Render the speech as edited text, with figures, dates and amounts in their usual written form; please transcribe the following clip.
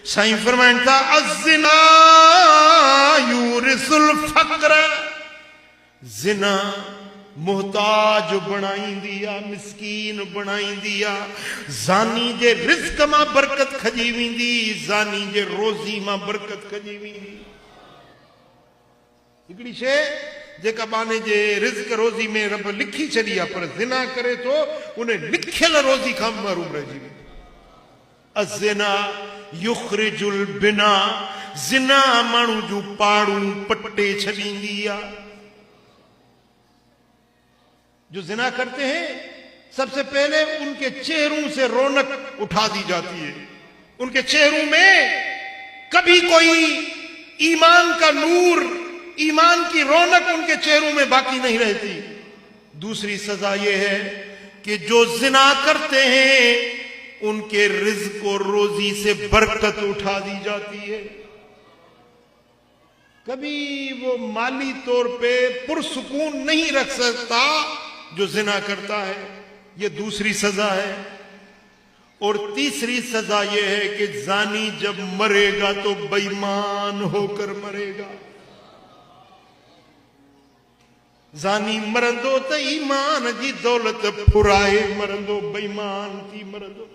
साईं फरमाइनि था अज़िना यूरिसुल फ़क़्र, ज़िना मुहताज बणाईंदी आ, मिस्कीन बणाईंदी आ। ज़ानी जे रिज़्क़ मां बरकत खजी वेंदी, ज़ानी जे रोज़ी मां बरकत खजी वेंदी। हिकिड़ी शइ जेका बाने जे रिज़्क़ रोज़ी में रब लिखी छॾी आहे, पर ज़िना करे थो उन लिखियल रोज़ी खां महरूम रहिजी वेंदो। अज़िना युख़रिजुल बिना, ज़िना माण्हू जूं पाड़ूं पटे छॾींदी आहे। जो ज़िना करते हैं सबसे पहले उनके चेहरों से रौनक उठा दी जाती है। उनके चेहरों में कभी कोई ईमान का नूर, ईमान की रौनक उनके चेहरों में बाकी नहीं रहती। दूसरी सजा यह है कि जो ज़िना करते हैं उनके रिज़्क़ और रोज़ी से बरकत उठा दी जाती है। कभी वो माली तौर पे पुरसुकून नहीं रख सकता जो ज़िना करता है। ये दूसरी सजा है। और तीसरी सजा यह है कि ज़ानी जब मरेगा तो बेईमान होकर मरेगा। ज़ानी मरंदो त ईमान जी दौलत फुराए मरंदो, बेईमान थी मरंदो।